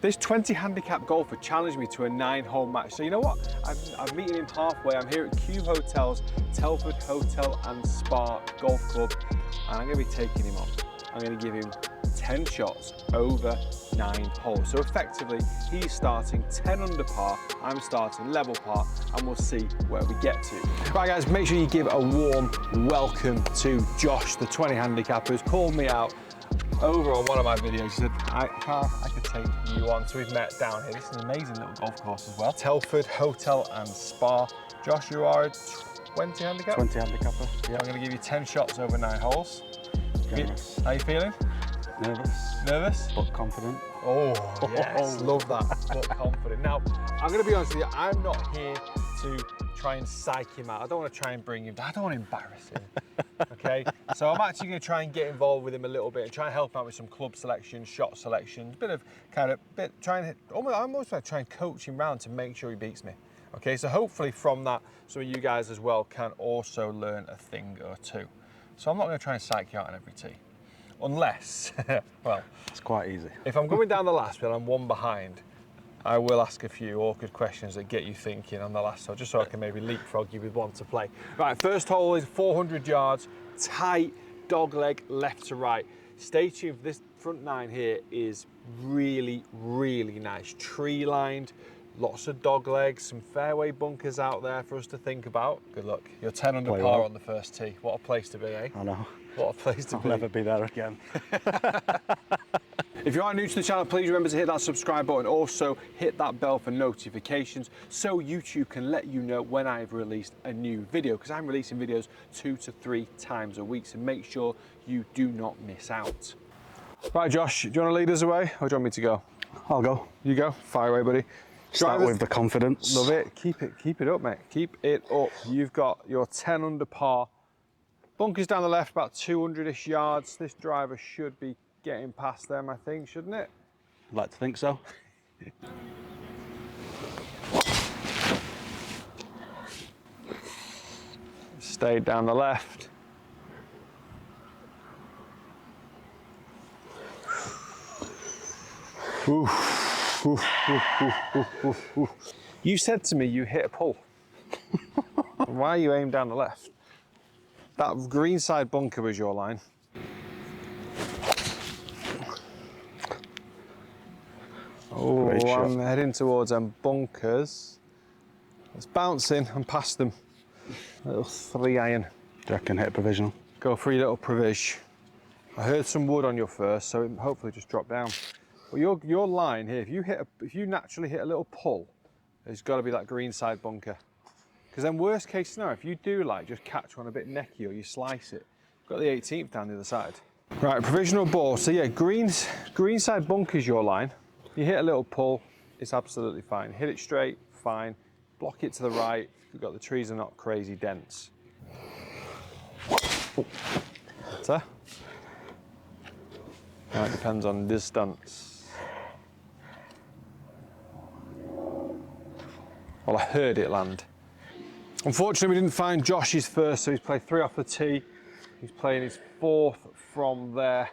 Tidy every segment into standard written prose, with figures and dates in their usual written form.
This 20 handicap golfer challenged me to a 9-hole match. So you know what? I'm meeting him halfway. I'm here at Q Hotel's Telford Hotel and Spa Golf Club, and I'm going to be taking him on. I'm going to give him 10 shots over 9 holes. So effectively, he's starting 10 under par, I'm starting level par, and we'll see where we get to. Right guys, make sure you give a warm welcome to Josh, the 20 handicapper, who's called me out over on one of my videos. He said, I could take you on. So we've met down here. This is an amazing little golf course as well. Telford Hotel and Spa. Josh, you are a 20 handicap? 20 handicapper, yeah. I'm going to give you 10 shots over 9 holes. Generous. How you feeling? Nervous. Nervous? But confident. Oh, yes, love that, but confident. Now, I'm going to be honest with you, I'm not here to try and psych him out. I don't want to try and bring him down. I don't want to embarrass him, okay? So I'm actually going to try and get involved with him a little bit and try and help out with some club selection, shot selection, I'm almost going to try and coach him round to make sure he beats me. Okay, so hopefully from that, some of you guys as well can also learn a thing or two. So I'm not going to try and psych you out on every tee. Unless, well, it's quite easy. If I'm going down the last bit, I'm one behind, I will ask a few awkward questions that get you thinking on the last hole, just so I can maybe leapfrog you with one to play. Right, first hole is 400 yards, tight dog leg left to right. Stay tuned for this front 9 here is really, really nice. Tree lined, lots of dog legs, some fairway bunkers out there for us to think about. Good luck. You're 10 under par well on the first tee. What a place to be, eh? I know. What a place to be. I'll never be there again. If you are new to the channel, please remember to hit that subscribe button. Also, hit that bell for notifications so YouTube can let you know when I've released a new video, because I'm releasing videos 2 to 3 times a week, so make sure you do not miss out. Right, Josh, do you want to lead us away, or do you want me to go? I'll go. You go. Fire away, buddy. Start with the confidence. Love it. Keep it up, mate. Keep it up. You've got your 10 under par. Bunkers down the left, about 200-ish yards. This driver should be getting past them, I think, shouldn't it? I'd like to think so. Stayed down the left. Oof, oof, oof, oof, oof, oof. You said to me you hit a pull. Why are you aimed down the left? That green side bunker was your line. Oh, I'm heading towards them bunkers. It's bouncing, I'm past them. Little 3-iron. Do you reckon hit a provisional? Go for your little provision. I heard some wood on your first, so it hopefully just drop down. But your line here, if you naturally hit a little pull, there's got to be that green side bunker. Because then worst case scenario, if you do just catch one a bit necky or you slice it, you've got the 18th down the other side. Right, provisional ball. So yeah, green side bunker's your line. You hit a little pull, it's absolutely fine. Hit it straight, fine. Block it to the right. You've got the trees are not crazy dense. Better. Now it depends on distance. Well, I heard it land. Unfortunately, we didn't find Josh's first, so he's played 3 off the tee. He's playing his 4th from there.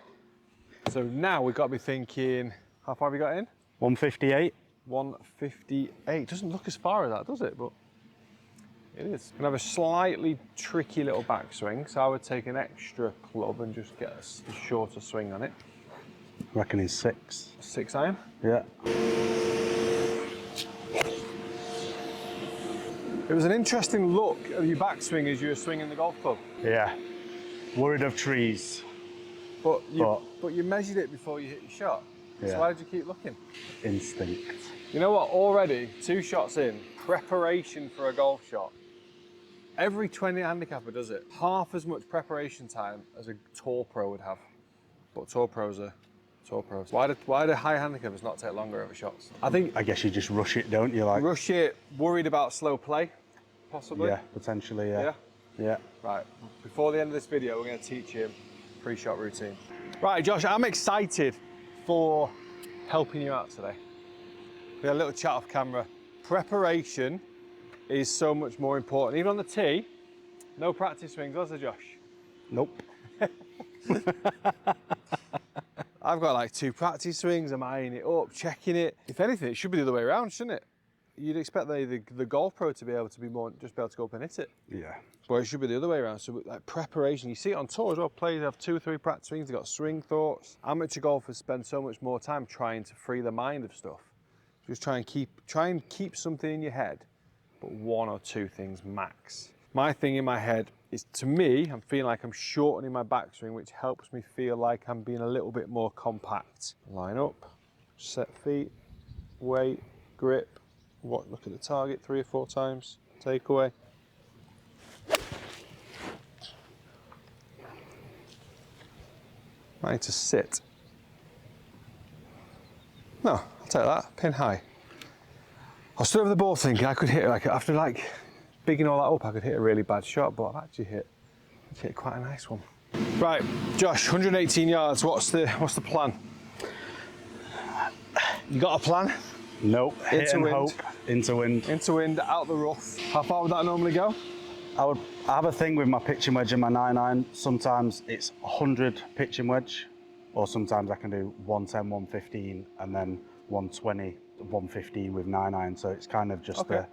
So now we've got to be thinking, how far have we got in? 158. 158. Doesn't look as far as that, does it? But it is. Gonna have a slightly tricky little backswing, so I would take an extra club and just get a shorter swing on it. I reckon he's 6. 6-iron? Yeah. It was an interesting look of your backswing as you were swinging the golf club. Yeah. Worried of trees. But you measured it before you hit your shot. Yeah. So why did you keep looking? Instinct. You know what, already 2 shots in, preparation for a golf shot. Every 20 handicapper does it. Half as much preparation time as a tour pro would have. But tour pros are tour pros. Why do high handicappers not take longer over shots? I guess you just rush it, don't you? Rush it, worried about slow play, possibly? Yeah, potentially, yeah. Yeah? Right, before the end of this video, we're going to teach you pre-shot routine. Right, Josh, I'm excited for helping you out today. We had a little chat off camera. Preparation is so much more important. Even on the tee, no practice swings, was there, Josh? Nope. I've got like 2 practice swings, I'm eyeing it up, checking it. If anything, it should be the other way around, shouldn't it? You'd expect the golf pro to be able to be more, just be able to go up and hit it. Yeah. But it should be the other way around. So like preparation, you see it on tour as well. Players have 2 or 3 practice swings, they've got swing thoughts. Amateur golfers spend so much more time trying to free their mind of stuff. Just try and keep something in your head, but 1 or 2 things max. My thing in my head is, to me, I'm feeling like I'm shortening my backswing, which helps me feel like I'm being a little bit more compact. Line up, set feet, weight, grip, look at the target 3 or 4 times, take away. I need to sit. No, I'll take that, pin high. I stood over the ball thinking I could hit it, after bigging all that up, I could hit a really bad shot, but I've actually hit quite a nice one. Right, Josh, 118 yards, what's the plan? You got a plan? Nope. Hit and hope. Into wind. Into wind, out the rough. How far would that normally go? I have a thing with my pitching wedge and my 9-iron. Sometimes it's 100 pitching wedge, or sometimes I can do 110, 115, and then 120, 115 with 9-iron. So it's kind of just to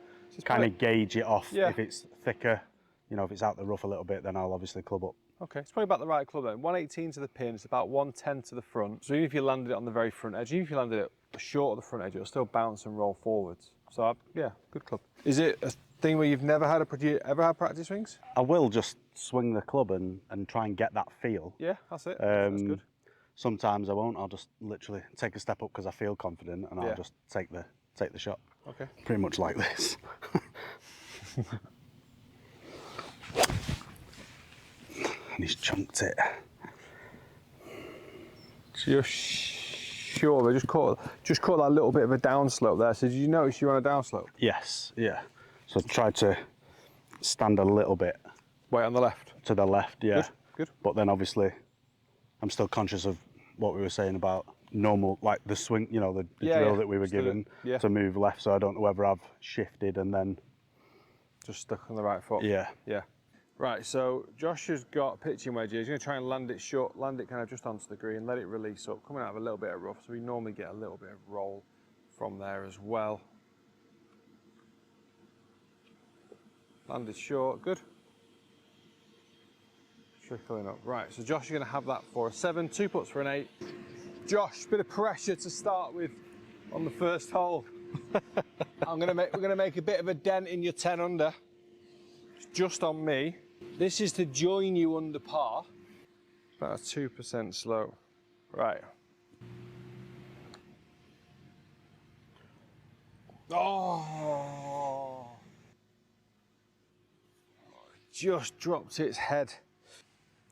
kind of gauge it off. Yeah. If it's thicker, you know, if it's out the rough a little bit, then I'll obviously club up. Okay, it's probably about the right club then. 118 to the pin, it's about 110 to the front. So even if you landed it on the very front edge, even if you landed it short of the front edge, it'll still bounce and roll forwards. So yeah, good club. Is it a thing where you've never had ever had practice swings? I will just swing the club and try and get that feel. Yeah, that's it. That's good. Sometimes I won't. I'll just literally take a step up because I feel confident, and I'll just take the shot. Okay. Pretty much like this. And he's chunked it. So you're sure they just caught that little bit of a downslope there. So did you notice you were on a downslope? Yes, yeah. So try to stand a little bit. Wait, on the left? To the left, yeah. Good. But then obviously I'm still conscious of what we were saying about normal, like the swing, you know, the drill that we were given to move left. So I don't know whether I've shifted and then just stuck on the right foot. Yeah. Yeah. Right, so Josh has got pitching wedges. He's going to try and land it short, land it kind of just onto the green, let it release up, coming out of a little bit of rough. So we normally get a little bit of roll from there as well. Landed short, good. Trickling up. Right, so Josh is going to have that for a 7, 2 putts for an 8. Josh, bit of pressure to start with on the first hole. we're going to make a bit of a dent in your 10 under. It's just on me. This is to join you under par. About a 2% slope. Right. Oh! Just dropped its head.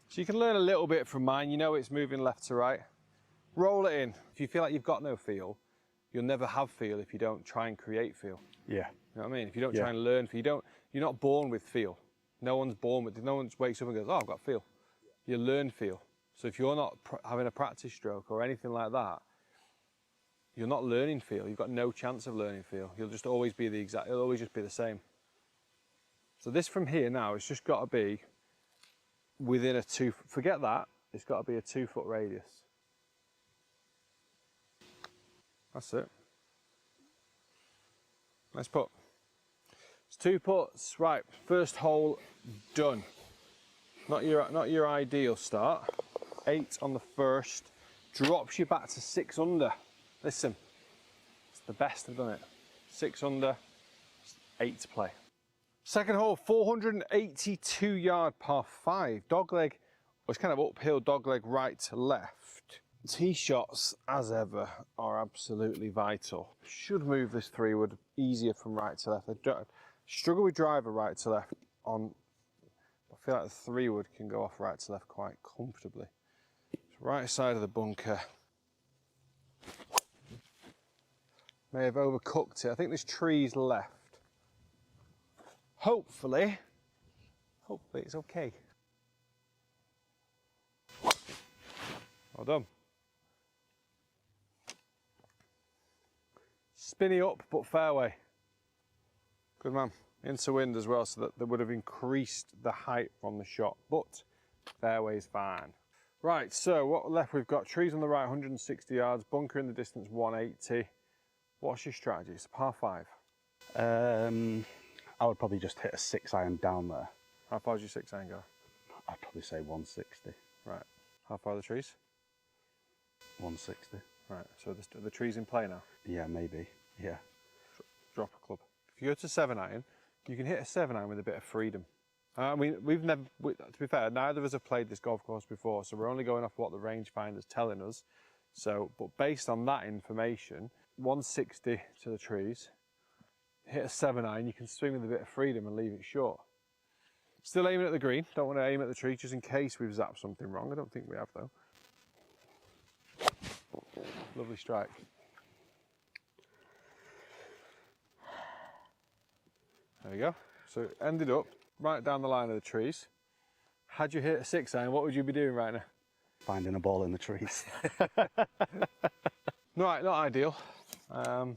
So you can learn a little bit from mine. You know it's moving left to right. Roll it in. If you feel like you've got no feel, you'll never have feel if you don't try and create feel. Yeah. You know what I mean? If you don't try and learn feel, you're not born with feel. No one wakes up and goes, oh, I've got feel. You learn feel. So if you're not having a practice stroke or anything like that, you're not learning feel. You've got no chance of learning feel. You'll just always be it'll always just be the same. So this from here now, it's just got to be within a 2, forget that, it's got to be a 2 foot radius. That's it. Nice putt. It's 2 putts, right, first hole done. Not your ideal start. 8 on the first, drops you back to 6 under. Listen, it's the best I've done it. 6 under, 8 to play. Second hole, 482 yard par 5. Dogleg, it's kind of uphill, dogleg right to left. Tee shots, as ever, are absolutely vital. Should move this 3-wood easier from right to left. I struggle with driver right to left on, I feel like the 3-wood can go off right to left quite comfortably. Right side of the bunker. May have overcooked it. I think this tree's left. Hopefully it's okay. Well done. Spinny up, but fairway. Good man. Into wind as well, so that would have increased the height from the shot, but fairway's fine. Right, so what left, we've got trees on the right, 160 yards, bunker in the distance, 180. What's your strategy? It's a par 5. I would probably just hit a 6-iron down there. How far does your 6-iron go? I'd probably say 160. Right. How far are the trees? 160. Right, so the trees in play now? Yeah, maybe, yeah. Drop a club. If you go to 7-iron, you can hit a 7-iron with a bit of freedom. I mean, to be fair, neither of us have played this golf course before, so we're only going off what the rangefinder's telling us. So, but based on that information, 160 to the trees, hit a 7-iron, you can swing with a bit of freedom and leave it short. Still aiming at the green, don't want to aim at the tree just in case we've zapped something wrong. I don't think we have though. Lovely strike. There we go. So it ended up right down the line of the trees. Had you hit a 6-iron, what would you be doing right now? Finding a ball in the trees. Right, not ideal. Probably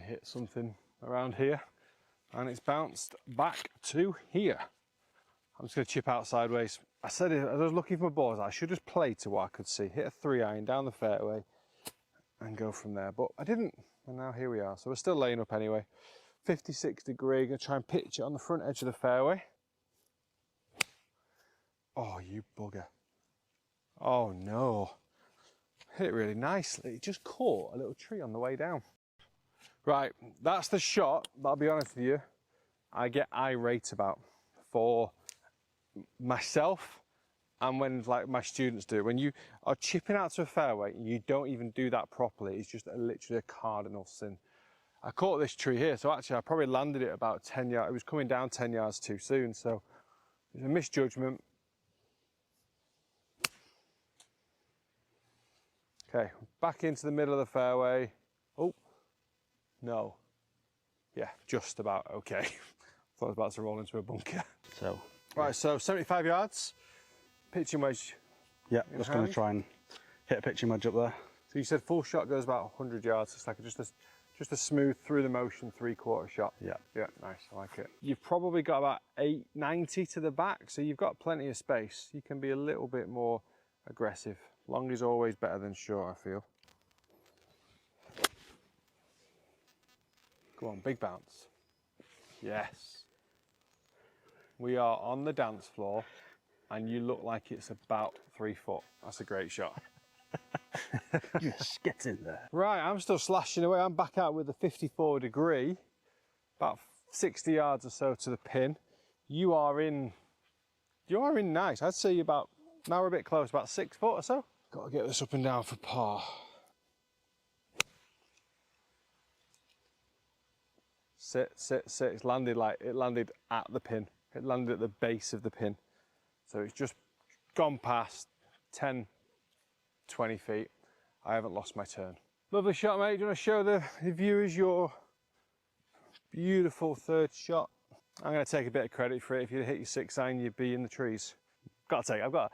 hit something around here and it's bounced back to here. I'm just going to chip out sideways. I said as I was looking for balls, I should just play to what I could see. Hit a 3-iron down the fairway and go from there. But I didn't, and now here we are. So we're still laying up anyway. 56 degree, going to try and pitch it on the front edge of the fairway. Oh, you bugger. Oh no. Hit it really nicely. It just caught a little tree on the way down. Right, that's the shot, but I'll be honest with you, I get irate about for myself and when like my students do. When you are chipping out to a fairway and you don't even do that properly, it's just literally a cardinal sin. I caught this tree here, so actually I probably landed it about 10 yards. It was coming down 10 yards too soon, so it was a misjudgment. Okay, back into the middle of the fairway. Oh, no. Yeah, just about okay. Thought I was about to roll into a bunker. So. Right, so 75 yards, pitching wedge. Yeah, just going to try and hit a pitching wedge up there. So you said full shot goes about 100 yards. It's like just a smooth through the motion 3/4 shot. Yeah. Yeah, nice, I like it. You've probably got about 890 to the back, so you've got plenty of space. You can be a little bit more aggressive. Long is always better than short, I feel. Go on, big bounce. Yes. We are on the dance floor and you look like it's about 3 foot. That's a great shot. Just get in there. Right, I'm still slashing away. I'm back out with a 54 degree, about 60 yards or so to the pin. You are in nice. I'd say about, now we're a bit close, about 6 foot or so. Got to get this up and down for par. Sit, sit, sit. It landed at the pin. It landed at the base of the pin. So it's just gone past 10, 20 feet. I haven't lost my turn. Lovely shot, mate. Do you want to show the viewers your beautiful third shot? I'm going to take a bit of credit for it. If you'd hit your 6-iron, you'd be in the trees. I've got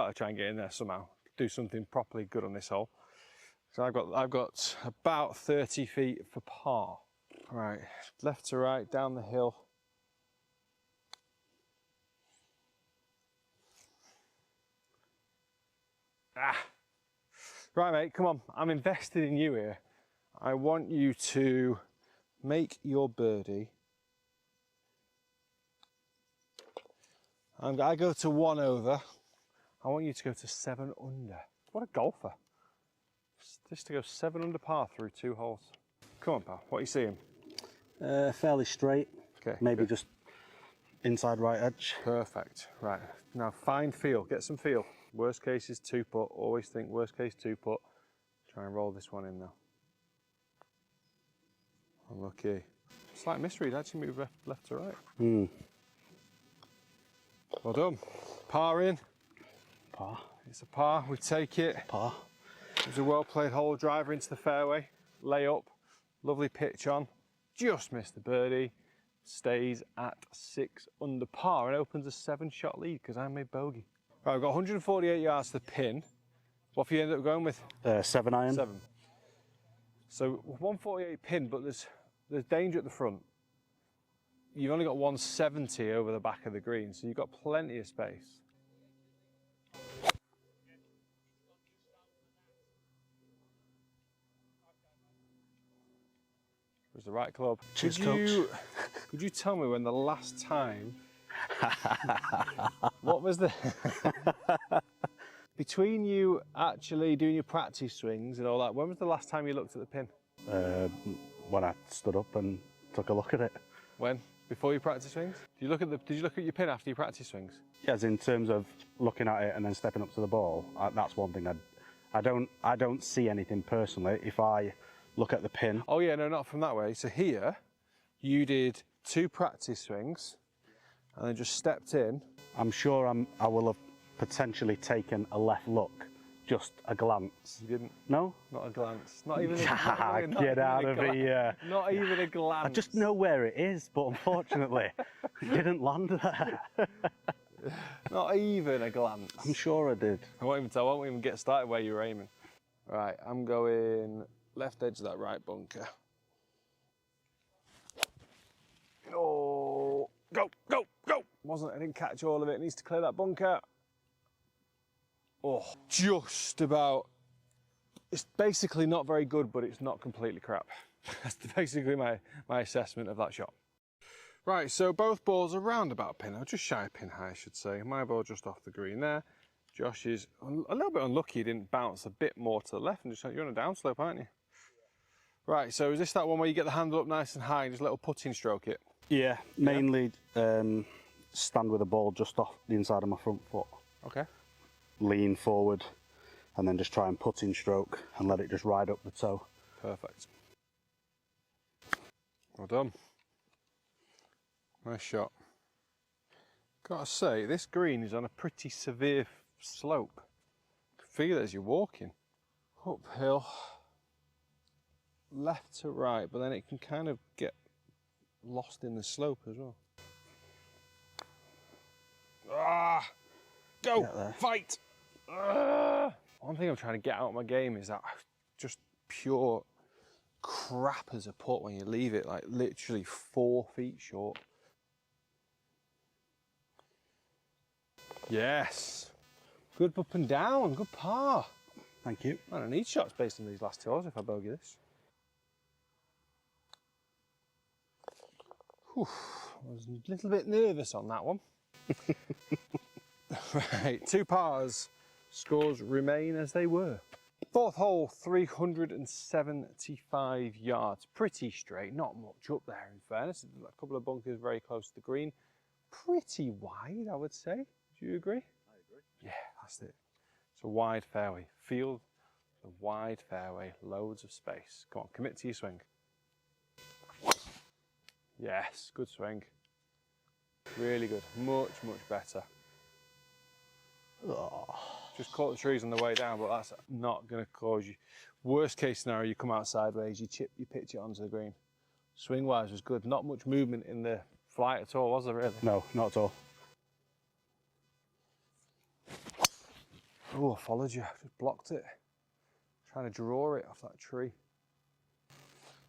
to try and get in there somehow. Do something properly good on this hole. So I've got about 30 feet for par. Right, left to right, down the hill. Ah! Right, mate, come on. I'm invested in you here. I want you to make your birdie. I go to 1 over. I want you to go to 7 under. What a golfer. Just to go 7 under par through 2 holes. Come on, pal. What are you seeing? Fairly straight. Okay. Maybe good. Just inside right edge. Perfect. Right. Now find feel. Get some feel. Worst case is 2-putt. Always think worst case 2-putt. Try and roll this one in now. Unlucky. Slight mystery. It actually moved left to right. Well done. Par in. Par. It's a par. We take it. Par. It was a well played hole. Driver into the fairway. Lay up. Lovely pitch on. Just missed the birdie. Stays at 6 under par and opens a 7-shot lead because I made bogey. Right, I've got 148 yards to the pin. What have you ended up going with? 7-iron. 7. So 148 pin, but there's danger at the front. You've only got 170 over the back of the green, so you've got plenty of space. was the right club. Cheers, Could you tell me when the last time, what was the, between you actually doing your practice swings and all that, when was the last time you looked at the pin? When I stood up and took a look at it. When? Before your practice swings? Did you look at your pin after your practice swings? Yes, in terms of looking at it and then stepping up to the ball, that's one thing I don't see anything personally if I look at the pin. Oh yeah, no, not from that way. So here, you did 2 practice swings and then just stepped in. I'm sure I will have potentially taken a left look, just a glance. You didn't? No? Not a glance. Not even a Get out of here. Not even a glance. I just know where it is, but unfortunately, it didn't land there. Not even a glance. I'm sure I did. I won't even get started where you were aiming. Right, I'm going left edge of that right bunker. Oh, go, go, go! I didn't catch all of it. It needs to clear that bunker. Oh, just about. It's basically not very good, but it's not completely crap. That's basically my assessment of that shot. Right, so both balls are round about pin. I'll just shy pin high, I should say. My ball just off the green there. Josh is a little bit unlucky. He didn't bounce a bit more to the left, and you're on a downslope, aren't you? Right, so is this that one where you get the handle up nice and high and just a little putting stroke it? Yeah, mainly stand with the ball just off the inside of my front foot. Okay. Lean forward, and then just try and putting stroke and let it just ride up the toe. Perfect. Well done. Nice shot. Gotta say, this green is on a pretty severe slope. You can feel it as you're walking. Uphill, left to right, but then it can kind of get lost in the slope as well. Ah! Go! Fight! Ah! One thing I'm trying to get out of my game is that just pure crap as a putt when you leave it, like literally 4 feet short. Yes. Good up and down, good par. Thank you. I don't need shots based on these last 2 holes if I bogey this. Whew, I was a little bit nervous on that one. Right, 2 pars. Scores remain as they were. 4th hole, 375 yards. Pretty straight, not much up there in fairness. A couple of bunkers very close to the green. Pretty wide, I would say. Do you agree? I agree. Yeah, that's it. It's a wide fairway. Feel the wide fairway, loads of space. Come on, commit to your swing. Yes, good swing. Really good, much, much better. Oh. Just caught the trees on the way down, but that's not going to cause you. Worst case scenario, you come out sideways, you pitch it onto the green. Swing wise was good. Not much movement in the flight at all, was there really? No, not at all. Oh, I followed you. Just blocked it. Trying to draw it off that tree.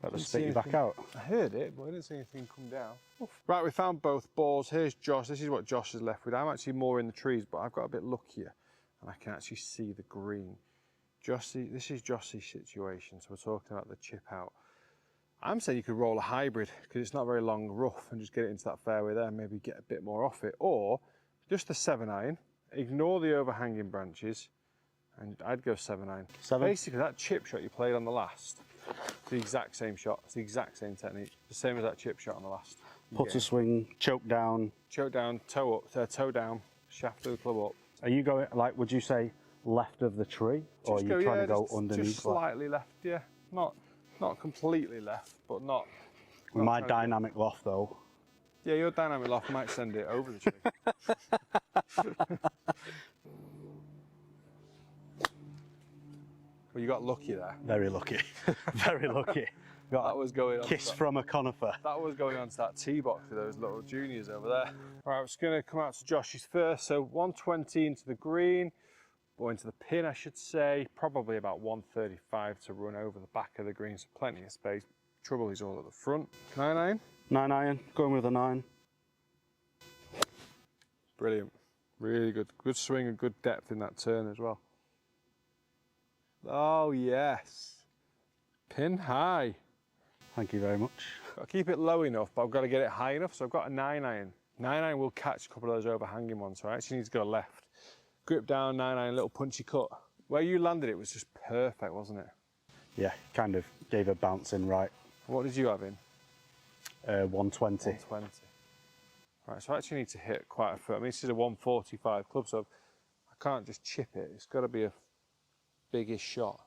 That was spit you back out. I heard it, but I didn't see anything come down. Oof. Right, we found both balls. Here's Josh. This is what Josh is left with. I'm actually more in the trees, but I've got a bit luckier, and I can actually see the green. This is Josh's situation, so we're talking about the chip out. I'm saying you could roll a hybrid, because it's not very long rough, and just get it into that fairway there, maybe get a bit more off it, or just a 7-iron, ignore the overhanging branches, and I'd go 7-iron. Basically, that chip shot you played on the last, it's the exact same shot, it's the exact same technique, the same as that chip shot on the last. Putter swing, choke down. Choke down, toe up, toe down, shaft of the club up. Are you going, like, would you say left of the tree, or are you trying to go underneath? Just slightly left, yeah. Not completely left, but not. With my dynamic loft, though. Yeah, your dynamic loft might send it over the tree. Well, you got lucky there. Very lucky. Very lucky. Got that was going on. Kiss from a conifer. That was going onto that tee box with those little juniors over there. All right, I'm just going to come out to Josh's first. So 120 into the green, or into the pin, I should say. Probably about 135 to run over the back of the green, so plenty of space. Trouble is all at the front. 9-iron? 9-iron, going with a 9. Brilliant. Really good. Good swing and good depth in that turn as well. Oh, yes. Pin high. Thank you very much. Got to keep it low enough, but I've got to get it high enough, so I've got a 9-iron. 9-iron will catch a couple of those overhanging ones, so I actually need to go left. Grip down, 9-iron, little punchy cut. Where you landed it was just perfect, wasn't it? Yeah, kind of gave a bounce in right. What did you have in? 120. 120. Right, so I actually need to hit quite a foot. I mean, this is a 145 club, so I can't just chip it. It's got to be a biggish shot.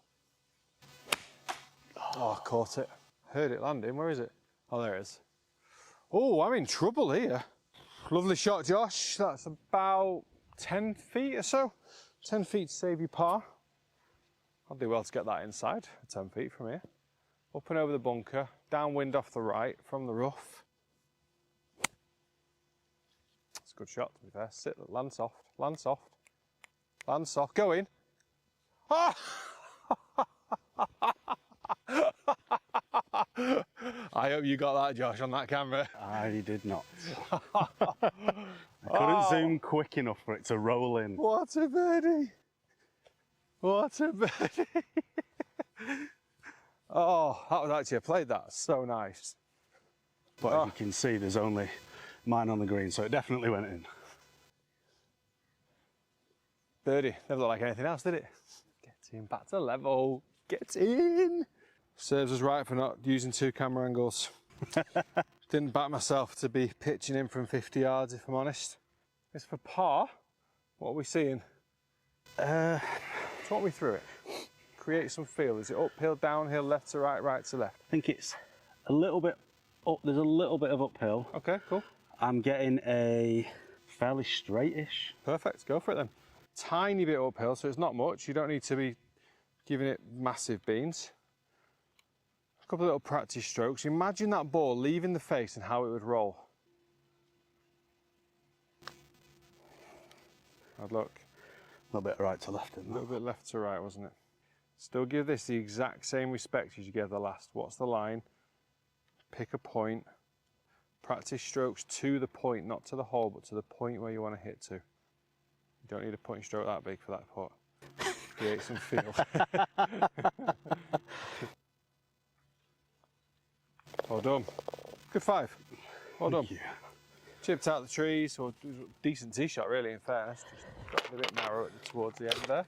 Oh, I caught it. Heard it landing. Where is it? Oh, there it is. Oh, I'm in trouble here. Lovely shot, Josh. That's about 10 feet or so. 10 feet to save you par. I'll do well to get that inside, 10 feet from here. Up and over the bunker, downwind off the right from the rough. It's a good shot, to be fair. Sit, land soft, land soft, land soft. Go in. Ah! I hope you got that, Josh, on that camera. I did not. I couldn't zoom quick enough for it to roll in. What a birdie. What a birdie. Oh, that was actually, I played that so nice. But as you can see, there's only mine on the green, so it definitely went in. Birdie, never looked like anything else, did it? Get in, back to level, get in. Serves us right for not using 2 camera angles. Didn't back myself to be pitching in from 50 yards, if I'm honest. It's for par. What are we seeing? Talk me through it. Create some feel. Is it uphill, downhill, left to right, right to left? I think it's a little bit up, there's a little bit of uphill. Okay, cool. I'm getting a fairly straightish. Perfect, go for it then. Tiny bit uphill, so it's not much. You don't need to be giving it massive beans. A couple of little practice strokes. Imagine that ball leaving the face and how it would roll. Hard luck. A little bit right to left in A that. little bit left to right, wasn't it? Still give this the exact same respect as you gave the last. What's the line? Pick a point. Practice strokes to the point, not to the hole, but to the point where you want to hit to. You don't need a putting stroke that big for that putt. Create some feel. Well done. Good 5. Well done. Thank you. Chipped out the trees, or decent tee shot really, in fairness. Just got a bit narrow towards the end there.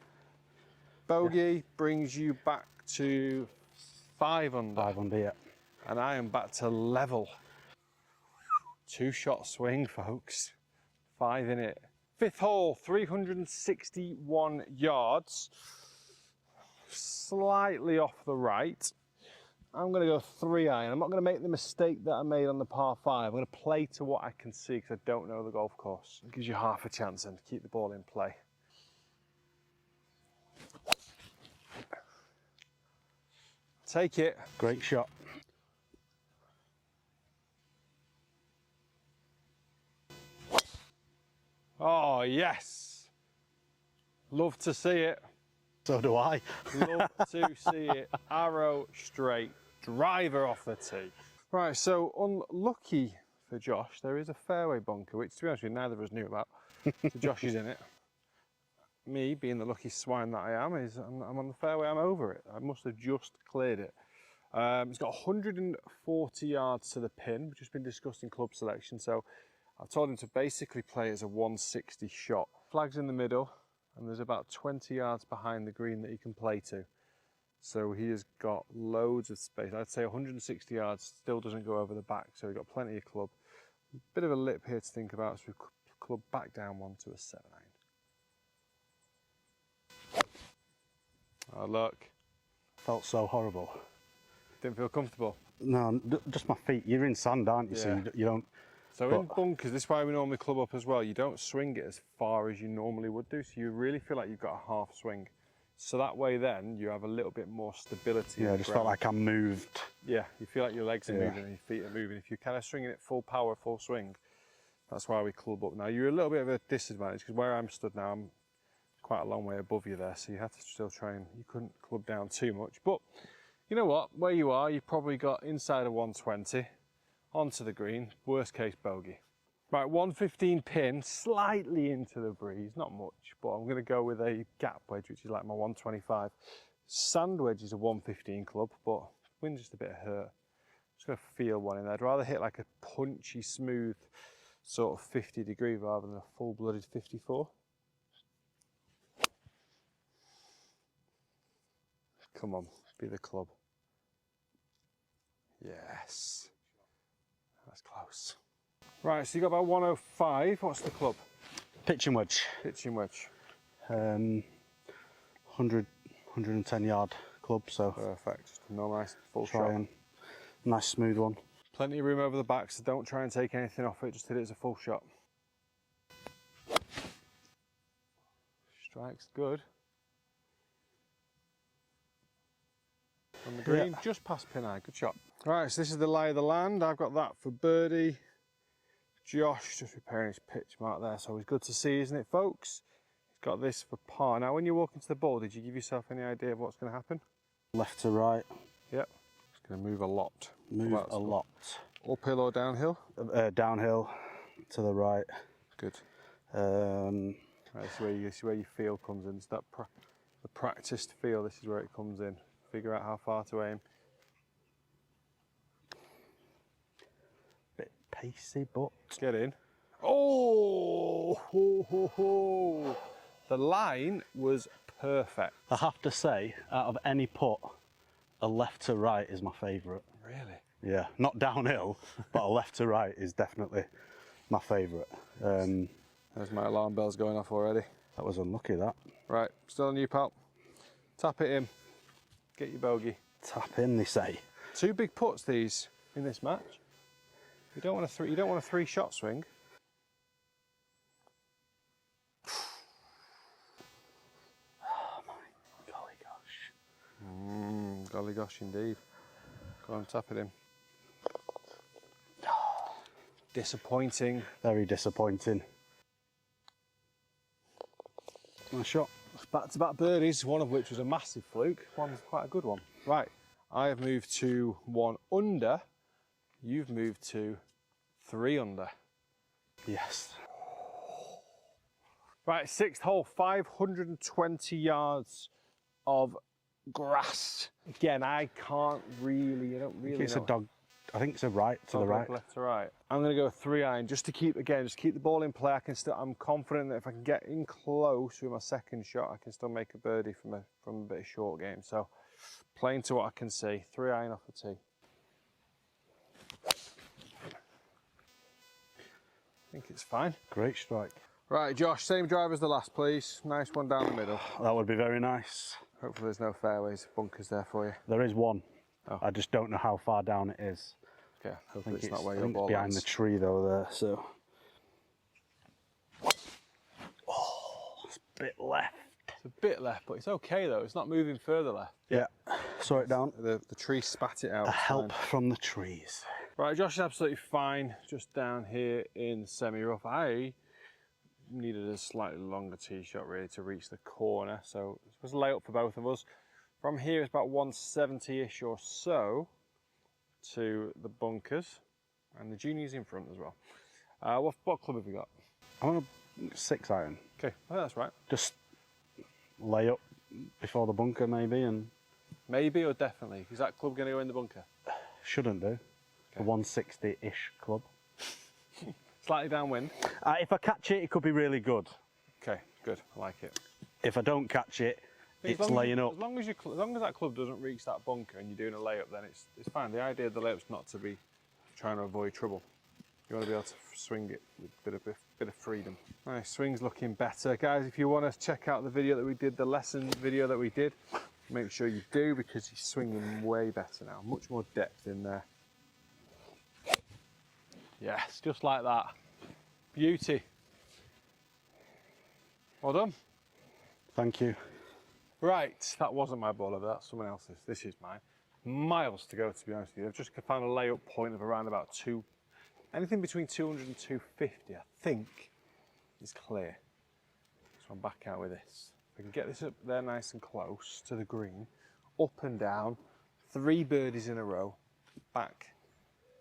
Bogey brings you back to 5 under. 5 under, yeah. And I am back to level. 2-shot swing, folks. 5 in it. 5th hole, 361 yards. Slightly off the right. I'm going to go 3-iron. I'm not going to make the mistake that I made on the par 5. I'm going to play to what I can see because I don't know the golf course. It gives you half a chance and keep the ball in play. Take it. Great shot. Oh, yes. Love to see it. So do I. Love to see it. Arrow straight. Driver off the tee. Right, so unlucky for Josh, there is a fairway bunker, which to be honest with you, neither of us knew about. So Josh is in it. Me, being the lucky swine that I am, I'm on the fairway, I'm over it. I must have just cleared it. It's got 140 yards to the pin, which has been discussed in club selection. So I've told him to basically play as a 160 shot. Flag's in the middle, and there's about 20 yards behind the green that he can play to. So he has got loads of space. I'd say 160 yards still doesn't go over the back, so we've got plenty of club. Bit of a lip here to think about, so we club back down 1 to a 7-iron. Oh, look. Felt so horrible. Didn't feel comfortable. No, just my feet. You're in sand, aren't you? Yeah. So you don't. So in bunkers, this is why we normally club up as well. You don't swing it as far as you normally would do, so you really feel like you've got a half swing. So that way then, you have a little bit more stability. Yeah, I just felt like I moved. Yeah, you feel like your legs are moving and your feet are moving. If you're kind of swinging it full power, full swing, that's why we club up. Now, you're a little bit of a disadvantage, because where I'm stood now, I'm quite a long way above you there, so you have to still try and, you couldn't club down too much. But you know what, where you are, you've probably got inside of 120, onto the green, worst case bogey. Right, 115 pin, slightly into the breeze, not much, but I'm going to go with a gap wedge, which is like my 125. Sand wedge is a 115 club, but wind's just a bit hurt. Just gonna feel one in there. I'd rather hit like a punchy, smooth sort of 50 degree rather than a full-blooded 54. Come on, be the club. Yes. That's close. Right, so you got about 105. What's the club? Pitching wedge. Pitching wedge. 110 yard club, so Perfect. Just a nice full try shot. and nice smooth one. Plenty of room over the back, so don't try and take anything off it, just hit it as a full shot. Strike's good. On the green, just past pin eye, good shot. Right, so this is the lie of the land. I've got that for birdie. Josh just repairing his pitch mark there, so it's good to see, isn't it, folks? He's got this for par. Now, when you walk into the ball, did you give yourself any idea of what's going to happen? Left to right. Yep. It's going to move a lot. Move a lot. Uphill or downhill? Downhill to the right. Good. Um, Right, this is where your feel comes in. It's that the practiced feel. This is where it comes in. Figure out how far to aim. Bit pacey, but Get in. Oh! Ho, ho, ho. The line was perfect. I have to say, out of any putt, a left to right is my favourite. Really? Yeah, not downhill, but a left to right is definitely my favourite. There's my alarm bells going off already. That was unlucky, that. Right, still on you, pal. Tap it in. Get your bogey. Tap in, they say. 2 big putts these in this match. You don't want a 3-shot swing. Oh my golly gosh. Golly gosh, indeed. Go on, tap it in. Disappointing. Very disappointing. Nice shot. Back-to-back birdies, one of which was a massive fluke. One's quite a good one. Right, I have moved to 1 under. You've moved to 3 under. Yes. Right, 6th hole, 520 yards of grass. Again, I don't really It's know. a dog. I think it's a right to the right. Left to right. I'm going to go 3-iron just to keep the ball in play. I'm confident that if I can get in close with my second shot, I can still make a birdie from a bit of short game. So, playing to what I can see, 3-iron off the tee. I think it's fine. Great strike. Right, Josh, same drive as the last, please. Nice one down the middle. That would be very nice. Hopefully there's no fairways, bunkers there for you. There is one. Oh. I just don't know how far down it is. Okay, I hopefully think it's not where I your think ball it's behind lands. the tree though there, so. Oh, it's a bit left. It's a bit left, but it's okay though. It's not moving further left. Yeah, saw it down. The tree spat it out. A help from the trees. Right, Josh is absolutely fine. Just down here in semi-rough. I needed a slightly longer tee shot really to reach the corner, so it was a layup for both of us. From here, it's about 170-ish or so to the bunkers, and the juniors in front as well. What club have we got? I want a 6-iron. Okay, I think that's right. Just lay up before the bunker maybe, and Maybe or definitely. Is that club going to go in the bunker? shouldn't do. Okay. A 160-ish club. Slightly downwind. If I catch it, it could be really good. Okay, good. I like it. If I don't catch it, it's laying up. As long as that club doesn't reach that bunker and you're doing a layup, then it's fine. The idea of the layup's not to be trying to avoid trouble. You want to be able to swing it with a bit of freedom. Nice, swing's looking better. Guys, if you want to check out the video that we did, the lesson video that we did, make sure you do, because he's swinging way better now. Much more depth in there. Yes, just like that. Beauty. Well done. Thank you. Right, that wasn't my ball over, that's someone else's. This is mine. Miles to go, to be honest with you. I've just found a layup point of around about anything between 200 and 250, I think, is clear. So I'm back out with this. If I can get this up there nice and close to the green, up and down, 3 birdies in a row, back,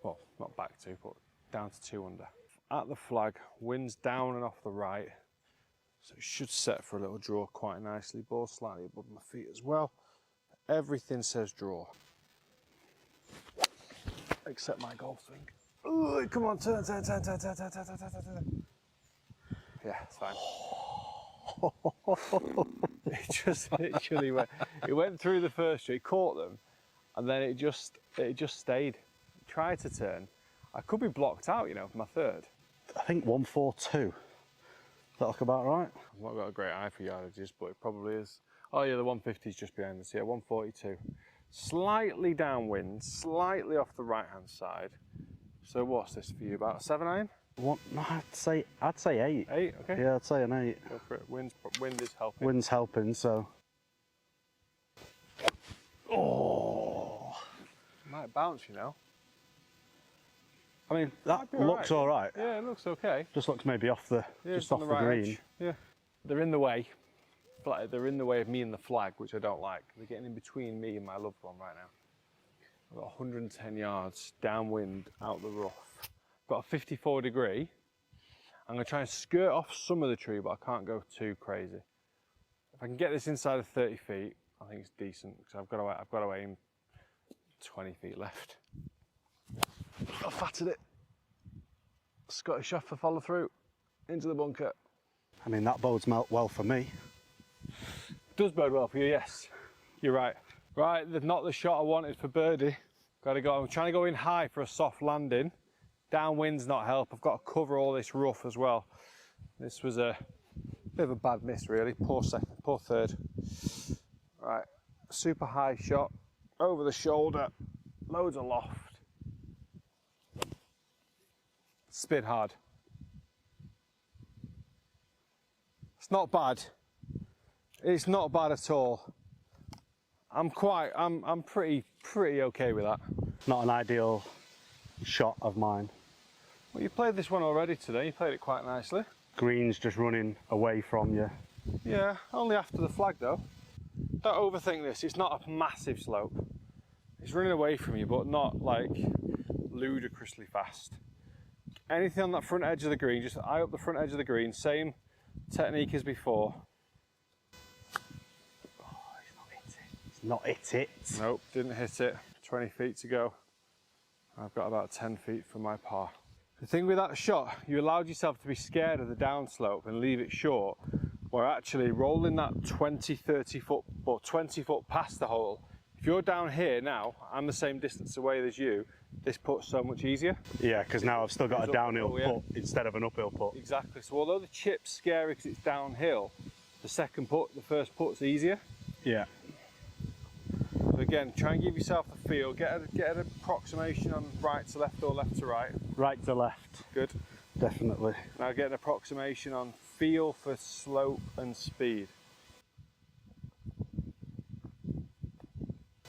well, not back to, but down to 2 under. At the flag, wind's down and off the right, so it should set for a little draw quite nicely. Ball slightly above my feet as well. Everything says draw. Except my golf swing. Ooh, come on, turn. Yeah, it's fine. It just literally went. It went through the first tree, caught them, and then it just stayed. Tried to turn. I could be blocked out, you know, for my third. I think 142. Does that look about right? I've not got a great eye for yardages, but it probably is. Oh yeah, the 150 is just behind us. Yeah, 142. Slightly downwind, slightly off the right-hand side. So what's this for you? About a 7 iron? No, I'd say 8. 8, okay. Yeah, I'd say an 8. Go for it. Wind is helping. Wind's helping, so. Oh! Might bounce, you know. I mean, that Might be looks all right. Yeah, it looks okay. Just looks maybe off the, Yeah, just off on the right green. edge. Yeah. They're in the way. They're in the way of me and the flag, which I don't like. They're getting in between me and my loved one right now. I've got 110 yards downwind out the rough. Got a 54 degree. I'm going to try and skirt off some of the tree, but I can't go too crazy. If I can get this inside of 30 feet, I think it's decent because I've got to aim 20 feet left. I fatted it. Scottish off for follow through into the bunker. I mean, that bodes well for me. Does bode well for you, yes. You're right. Right, not the shot I wanted for birdie. Got to go. I'm trying to go in high for a soft landing. Downwind's not help. I've got to cover all this rough as well. This was a bit of a bad miss, really. Poor second, poor third. Right, super high shot, over the shoulder, loads of loft. Spin hard. It's not bad. It's not bad at all. I'm pretty okay with that. Not an ideal shot of mine. Well, you played this one already today. You played it quite nicely. Green's just running away from you. Yeah, only after the flag though. Don't overthink this. It's not a massive slope. It's running away from you, but not like ludicrously fast. Anything on that front edge of the green, just eye up the front edge of the green. Same technique as before. Not hit it. Nope, didn't hit it. 20 feet to go. I've got about 10 feet from my par. The thing with that shot, you allowed yourself to be scared of the downslope and leave it short, where actually rolling that 20, 30 foot, or 20 foot past the hole, if you're down here now, I'm the same distance away as you, this putt's so much easier. Yeah, because now I've still got a downhill putt instead of an uphill putt. Exactly, so although the chip's scary because it's downhill, the first putt's easier. Yeah. So again, try and give yourself the feel, get an approximation on right to left or left to right. Right to left. Good. Definitely. Now get an approximation on feel for slope and speed.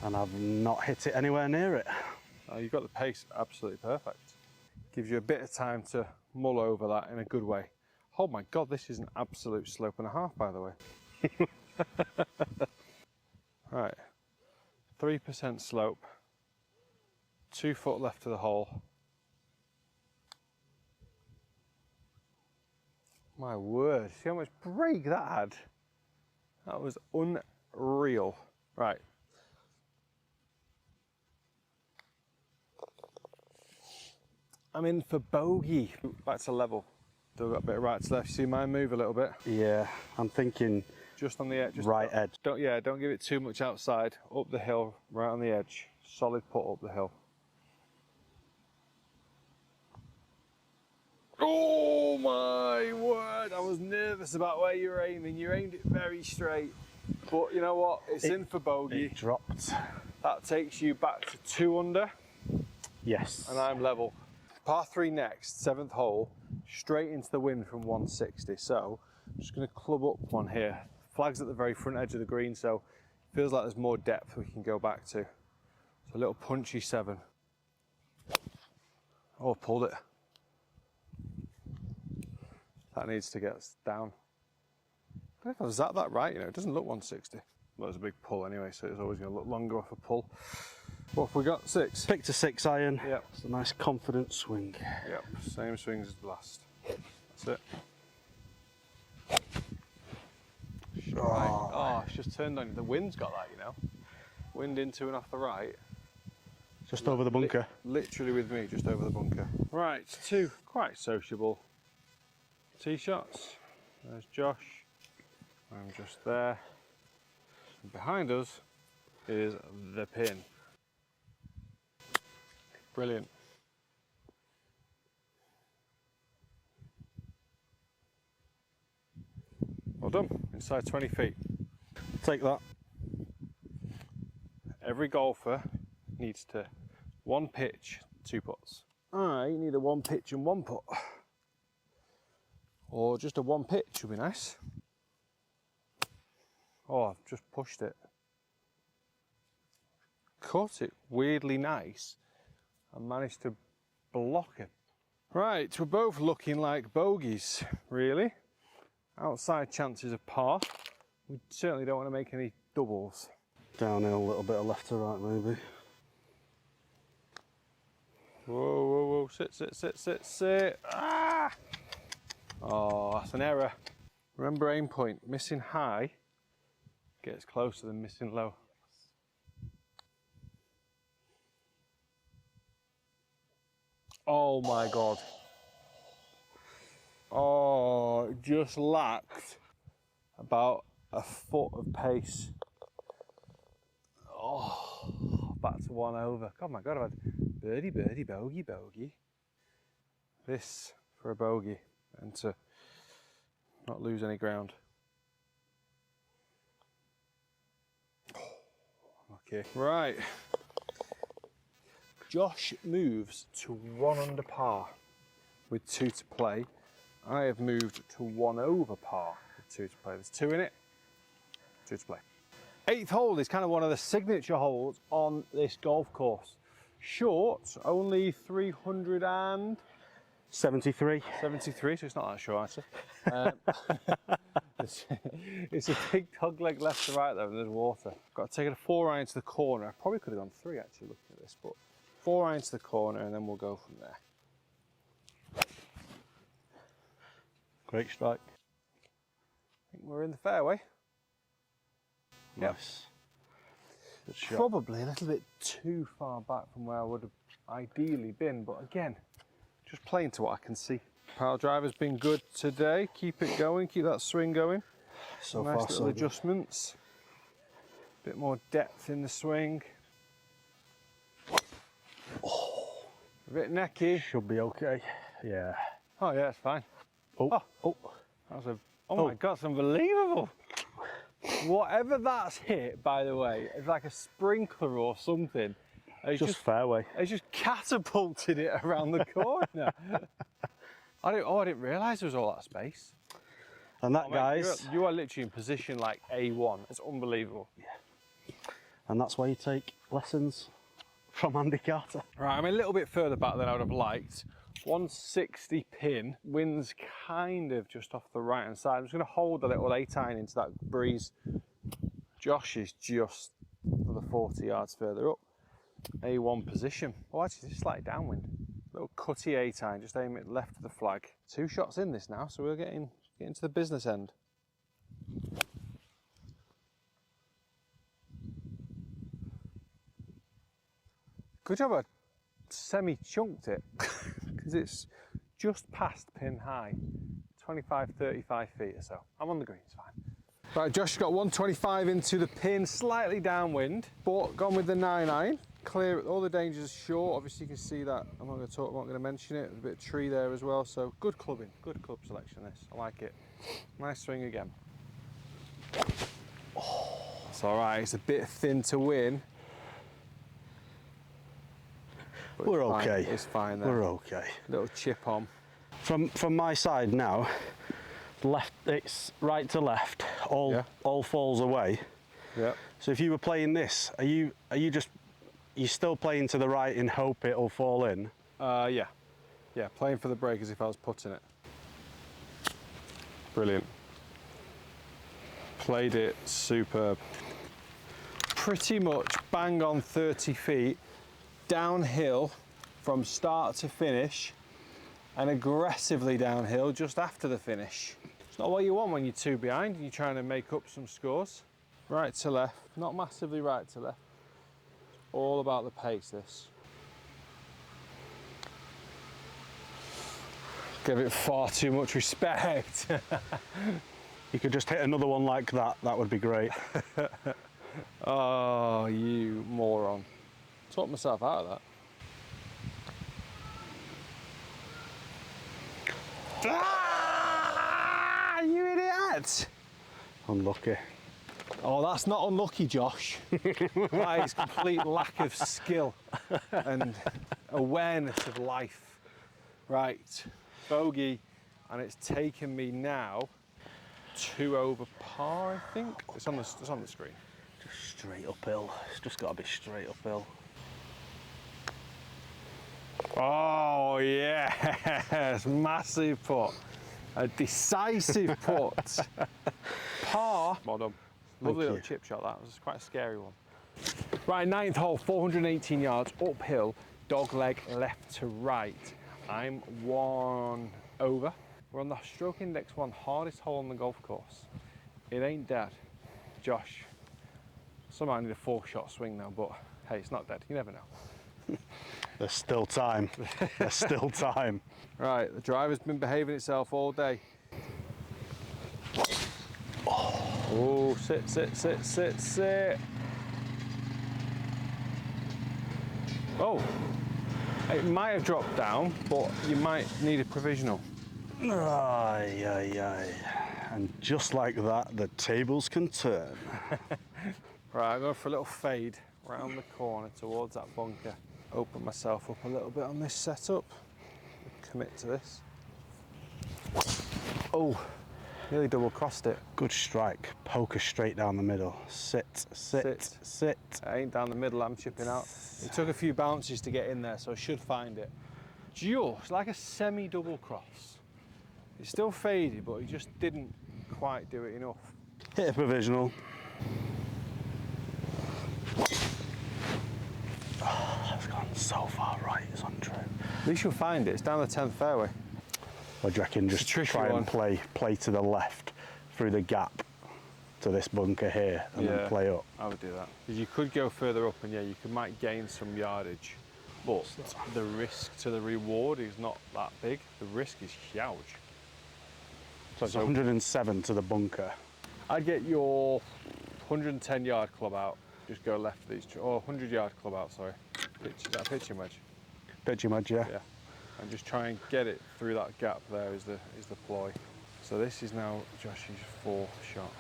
And I've not hit it anywhere near it. Oh, you've got the pace absolutely perfect. Gives you a bit of time to mull over that in a good way. Oh my God, this is an absolute slope and a half, by the way. Right, 3% slope, 2 foot left to the hole. My word, see how much break that had? That was unreal. Right. I'm in for bogey. Back to level. Still got a bit of right to left. See mine move a little bit? Yeah, I'm thinking just on the edge. Just right edge. Don't give it too much outside. Up the hill, right on the edge. Solid putt up the hill. Oh my word! I was nervous about where you were aiming. You aimed it very straight. But you know what? It's in for bogey. It dropped. That takes you back to 2 under. Yes. And I'm level. Par 3 next, 7th hole, straight into the wind from 160. So I'm just going to club up one here. Flag's at the very front edge of the green, so it feels like there's more depth we can go back to. So a little punchy 7. Oh, pulled it. That needs to get down. I don't know if I was that right, you know, it doesn't look 160. Well, it's a big pull anyway, so it's always going to look longer off a pull. What have we got? 6? Picked a 6 iron. Yep. It's a nice confident swing. Yep, same swings as the last. That's it. Right. Oh, it's just turned on. The wind's got that, you know. Wind into and off the right. Just over the bunker. Literally with me, just over the bunker. Right, two quite sociable tee shots. There's Josh. I'm just there. And behind us is the pin. Brilliant. Well done, inside 20 feet. Take that. Every golfer needs to one pitch, two putts. I need a one pitch and one putt. Or just a one pitch would be nice. Oh, I've just pushed it. Cut it weirdly nice and managed to block it. Right, we're both looking like bogeys, really. Outside chances of par. We certainly don't want to make any doubles. Downhill, a little bit of left to right maybe. Whoa, whoa, whoa, sit, sit, sit, sit, sit. Ah! Oh, that's an error. Remember aim point, missing high gets closer than missing low. Oh my God. Oh, just lacked about a foot of pace. Oh, back to one over. God, my God, I've had birdie, birdie, bogey, bogey. This for a bogey and to not lose any ground. Okay, right. Josh moves to 1 under par with 2 to play. I have moved to 1 over par with 2 to play. There's 2 in it, 2 to play. 8th hole is kind of one of the signature holes on this golf course. Short, only 373, 73. so it's not that short actually. It's a big dog leg left to right though, and there's water. Got to take it a 4-iron to the corner. I probably could have gone 3 actually looking at this, but 4-iron to the corner and then we'll go from there. Great strike. I think we're in the fairway. Nice. Good shot. Probably a little bit too far back from where I would have ideally been, but again, just playing to what I can see. Power driver's been good today. Keep it going, keep that swing going. So nice far, little so good. adjustments. Bit more depth in the swing. Oh, A bit necky. should be okay. Yeah. Oh yeah, it's fine. Oh, oh. That was oh my God, it's unbelievable. Whatever that's hit, by the way, it's like a sprinkler or something. It's Just fairway. It's just catapulted it around the corner. I didn't realise there was all that space. And that, Mate, guys, you are literally in position like A1. It's unbelievable. Yeah. And that's why you take lessons from Andy Carter. Right, I'm a little bit further back than I would have liked. 160 pin, wind's kind of just off the right hand side. I'm just going to hold a little 8-iron into that breeze. Josh is just for the 40 yards further up. A1 position. Oh, actually, this is slightly downwind. Little cutty 8-iron, just aim it left of the flag. 2 shots in this now, so we're getting to the business end. Good job I semi-chunked it, because it's just past pin high, 25, 35 feet or so. I'm on the green, it's fine. Right, Josh got 125 into the pin, slightly downwind, but gone with the 9-iron. Clear, all the dangers short. Obviously you can see that, I'm not going to mention it, there's a bit of tree there as well, so good clubbing, good club selection this, I like it. Nice swing again. Oh, it's all right, it's a bit thin to win. But We're it's okay. Fine. It's fine there. We're okay. Little chip on. From my side now, left, it's right to left, all falls away. Yeah. So if you were playing this, are you still playing to the right in hope it'll fall in? Yeah, playing for the break as if I was putting it. Brilliant. Played it superb. Pretty much bang on 30 feet, downhill from start to finish, and aggressively downhill just after the finish. It's not what you want when you're 2 behind and you're trying to make up some scores. Right to left, not massively right to left. All about the pace, this. Give it far too much respect. You could just hit another one like that. That would be great. Oh, you moron. Talked myself out of that. Ah, you idiot! Unlucky. Oh, that's not unlucky, Josh. That is complete lack of skill and awareness of life. Right, bogey, and it's taken me now 2 over par, I think. It's on the screen. Just straight uphill. It's just got to be straight uphill. Oh yes, massive putt. A decisive putt. Par. Well done. Lovely little chip shot that. It was quite a scary one. Right, 9th hole, 418 yards, uphill, dog leg left to right. I'm 1 over. We're on the stroke index 1, hardest hole on the golf course. It ain't dead. Josh, somehow I need a 4-shot swing now, but hey, it's not dead. You never know. There's still time. There's still time. Right, the driver's been behaving itself all day. Oh, sit, sit, sit, sit, sit. Oh, it might have dropped down, but you might need a provisional. Aye, aye, aye. And just like that, the tables can turn. Right, I'm going for a little fade round the corner towards that bunker. Open myself up a little bit on this setup. Commit to this. Oh, nearly double crossed it. Good strike. Poker straight down the middle. Sit, sit, sit. It ain't down the middle, I'm chipping out. It took a few bounces to get in there, so I should find it. Just like a semi-double cross. It's still faded, but he just didn't quite do it enough. Hit a provisional. Oh, that's gone so far right, it's untrue. At least you'll find it. It's down the 10th fairway. Or do you reckon just try and play to the left through the gap to this bunker here and then play up? I would do that. Because you could go further up and you might gain some yardage, but the risk to the reward is not that big. The risk is huge. So it's 107 to the bunker. I'd get your 110 yard club out. Just go left of these, or 100 yard club out, sorry. Is that a pitching wedge? Pitching wedge, yeah. Yeah. And just try and get it through that gap there is the ploy. So this is now Josh's 4th shot.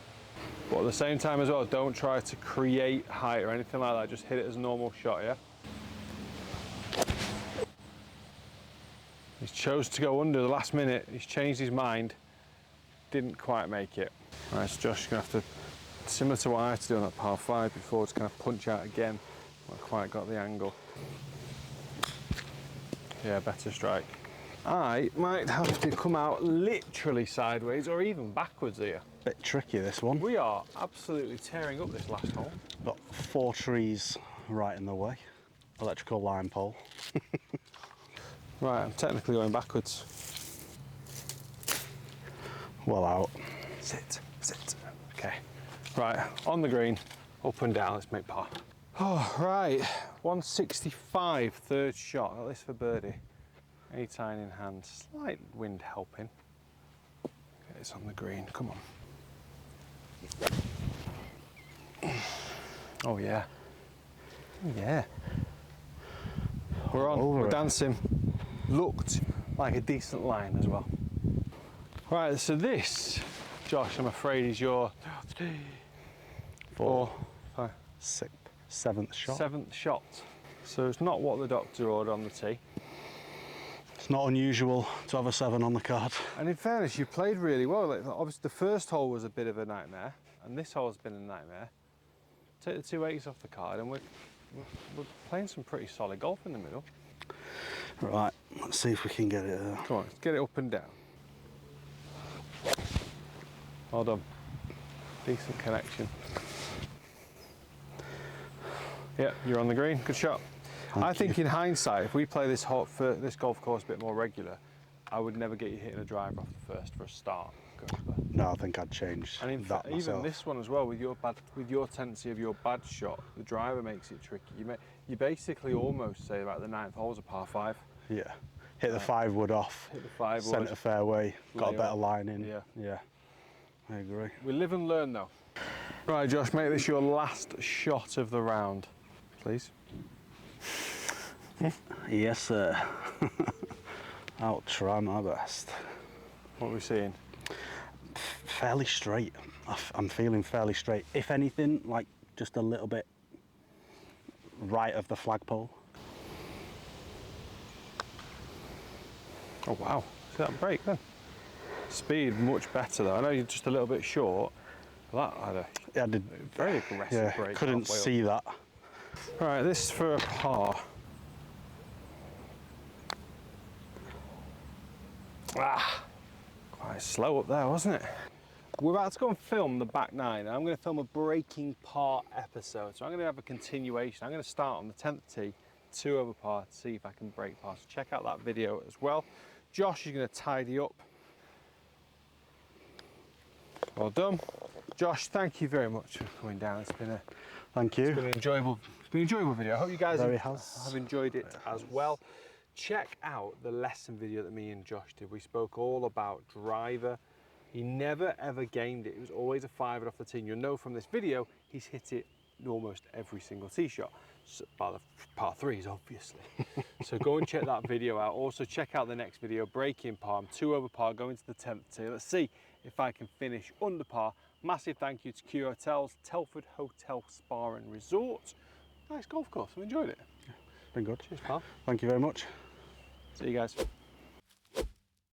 But at the same time as well, don't try to create height or anything like that. Just hit it as a normal shot, yeah? He's chose to go under the last minute. He's changed his mind. Didn't quite make it. Right, so Josh is going to have to, similar to what I had to do on that par 5 before, just kind of punch out again. Not quite got the angle. Yeah, better strike. I might have to come out literally sideways or even backwards here. Bit tricky, this one. We are absolutely tearing up this last hole. Got 4 trees right in the way. Electrical line pole. Right, I'm technically going backwards. Well out. Sit, sit. Okay. Right, on the green, up and down, let's make par. Oh, right, 165, 3rd shot, at least for birdie. 8-iron in hand, slight wind helping. Okay, it's on the green, come on. Oh yeah. Yeah. We're on, we're dancing. Looked like a decent line as well. Right, so this, Josh, I'm afraid is your 4, 5, 6, 7th shot. 7th shot. So it's not what the doctor ordered on the tee. It's not unusual to have a 7 on the card. And in fairness, you played really well. Like, obviously, the first hole was a bit of a nightmare, and this hole's been a nightmare. Take the 2 8s off the card, and we're playing some pretty solid golf in the middle. Right, let's see if we can get it. Come on, let's get it up and down. Well done. Decent connection. Yeah, you're on the green. Good shot. I think in hindsight, if we play this golf course a bit more regular, I would never get you hitting a driver off the first for a start. No, I think I'd change and in that myself. Even this one as well, with your tendency of your bad shot, the driver makes it tricky. You basically almost say about the 9th hole's a par 5. Yeah. hit the 5 wood off, Hit the 5 wood. centre fairway, got a Lay better up. line in. Yeah. Yeah, I agree. We live and learn though. Right, Josh, make this your last shot of the round, please. Yes, sir. I'll try my best. What are we seeing? Fairly straight. I'm feeling fairly straight. If anything, like just a little bit right of the flagpole. Oh wow, see that break then? Speed much better though. I know you're just a little bit short. But that had a Yeah, I did. very aggressive break. Couldn't halfway up. see that. Right, this is for a par. Ah, quite slow up there, wasn't it? We're about to go and film the back 9. I'm going to film a breaking par episode. So I'm going to have a continuation. I'm going to start on the 10th tee, 2 over par, to see if I can break par. So check out that video as well. Josh is going to tidy up. Well done. Josh, thank you very much for coming down. It's been a Thank you. It's been an enjoyable video. I hope you guys have enjoyed it as well. Check out the lesson video that me and Josh did. We spoke all about driver. He never ever gamed it. It was always a 5 off the tee. You'll know from this video, he's hit it almost every single tee shot. So, by the par 3s, obviously. So go and check that video out. Also check out the next video, breaking par. I'm 2 over par, going to the 10th tee. Let's see if I can finish under par. Massive thank you to Q Hotels, Telford Hotel Spa and Resort. Nice golf course, I've enjoyed it. Been good. Cheers, pal. Thank you very much. See you guys.